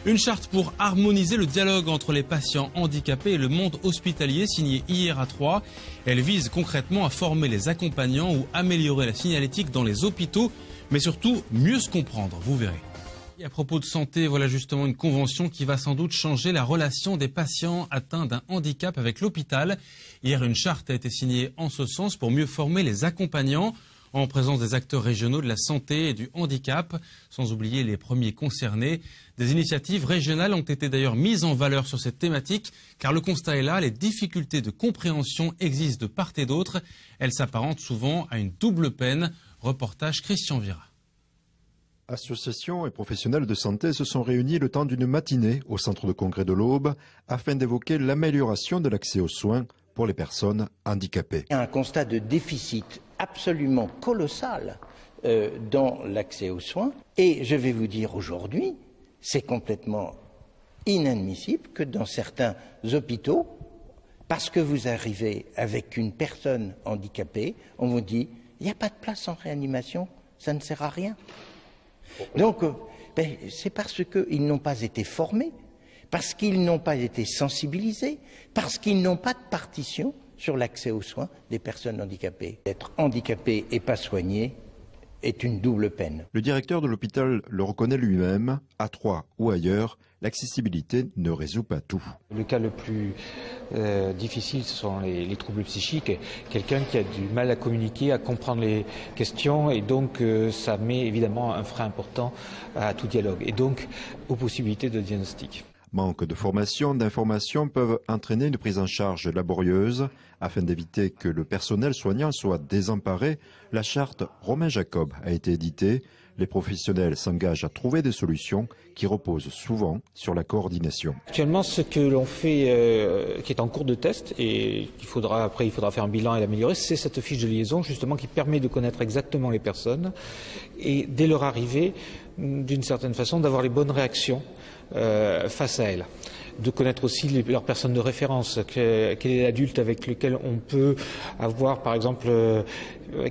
Une charte pour harmoniser le dialogue entre les patients handicapés et le monde hospitalier signée hier à Troyes. Elle vise concrètement à former les accompagnants ou améliorer la signalétique dans les hôpitaux, mais surtout mieux se comprendre, vous verrez. Et à propos de santé, voilà justement une convention qui va sans doute changer la relation des patients atteints d'un handicap avec l'hôpital. Hier, une charte a été signée en ce sens pour mieux former les accompagnants, en présence des acteurs régionaux de la santé et du handicap, sans oublier les premiers concernés. Des initiatives régionales ont été d'ailleurs mises en valeur sur cette thématique, car le constat est là, les difficultés de compréhension existent de part et d'autre. Elles s'apparentent souvent à une double peine. Reportage Christian Vira. Associations et professionnels de santé se sont réunis le temps d'une matinée au centre de congrès de l'Aube afin d'évoquer l'amélioration de l'accès aux soins pour les personnes handicapées. Il y a un constat de déficit absolument colossal dans l'accès aux soins. Et je vais vous dire aujourd'hui, c'est complètement inadmissible que dans certains hôpitaux, parce que vous arrivez avec une personne handicapée, on vous dit « il n'y a pas de place en réanimation, ça ne sert à rien ». Donc, c'est parce qu'ils n'ont pas été formés, parce qu'ils n'ont pas été sensibilisés, parce qu'ils n'ont pas de partition sur l'accès aux soins des personnes handicapées. Être handicapé et pas soigné est une double peine. Le directeur de l'hôpital le reconnaît lui-même, à Troyes ou ailleurs, l'accessibilité ne résout pas tout. Le cas le plus difficile, ce sont les troubles psychiques. Quelqu'un qui a du mal à communiquer, à comprendre les questions, et donc ça met évidemment un frein important à tout dialogue, et donc aux possibilités de diagnostic. Manque de formation, d'information peuvent entraîner une prise en charge laborieuse. Afin d'éviter que le personnel soignant soit désemparé, la charte Romain Jacob a été éditée. Les professionnels s'engagent à trouver des solutions qui reposent souvent sur la coordination. Actuellement, ce que l'on fait, qui est en cours de test et il faudra faire un bilan et l'améliorer, c'est cette fiche de liaison justement qui permet de connaître exactement les personnes et dès leur arrivée, d'une certaine façon, d'avoir les bonnes réactions face à elles. De connaître aussi leurs personnes de référence, quel est l'adulte avec lequel on peut avoir, par exemple,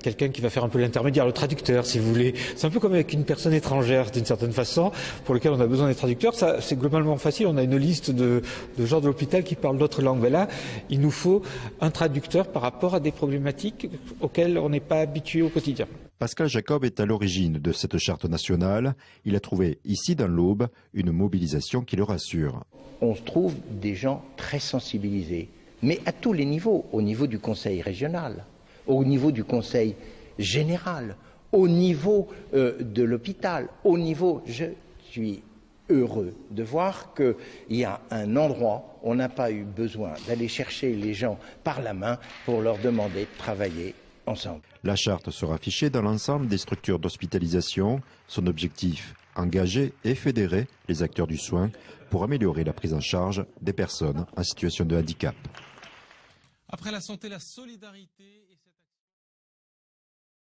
quelqu'un qui va faire un peu l'intermédiaire, le traducteur, si vous voulez. C'est un peu comme avec une personne étrangère, d'une certaine façon, pour lequel on a besoin des traducteurs. Ça, c'est globalement facile. On a une liste de gens de l'hôpital qui parlent d'autres langues. Mais là, il nous faut un traducteur par rapport à des problématiques auxquelles on n'est pas habitué au quotidien. Pascal Jacob est à l'origine de cette charte nationale. Il a trouvé ici dans l'Aube une mobilisation qui le rassure. On trouve des gens très sensibilisés, mais à tous les niveaux, au niveau du conseil régional, au niveau du conseil général, au niveau de l'hôpital, au niveau... Je suis heureux de voir qu'il y a un endroit où on n'a pas eu besoin d'aller chercher les gens par la main pour leur demander de travailler ensemble. La charte sera affichée dans l'ensemble des structures d'hospitalisation. Son objectif, engager et fédérer les acteurs du soin pour améliorer la prise en charge des personnes en situation de handicap. Après la santé, la solidarité...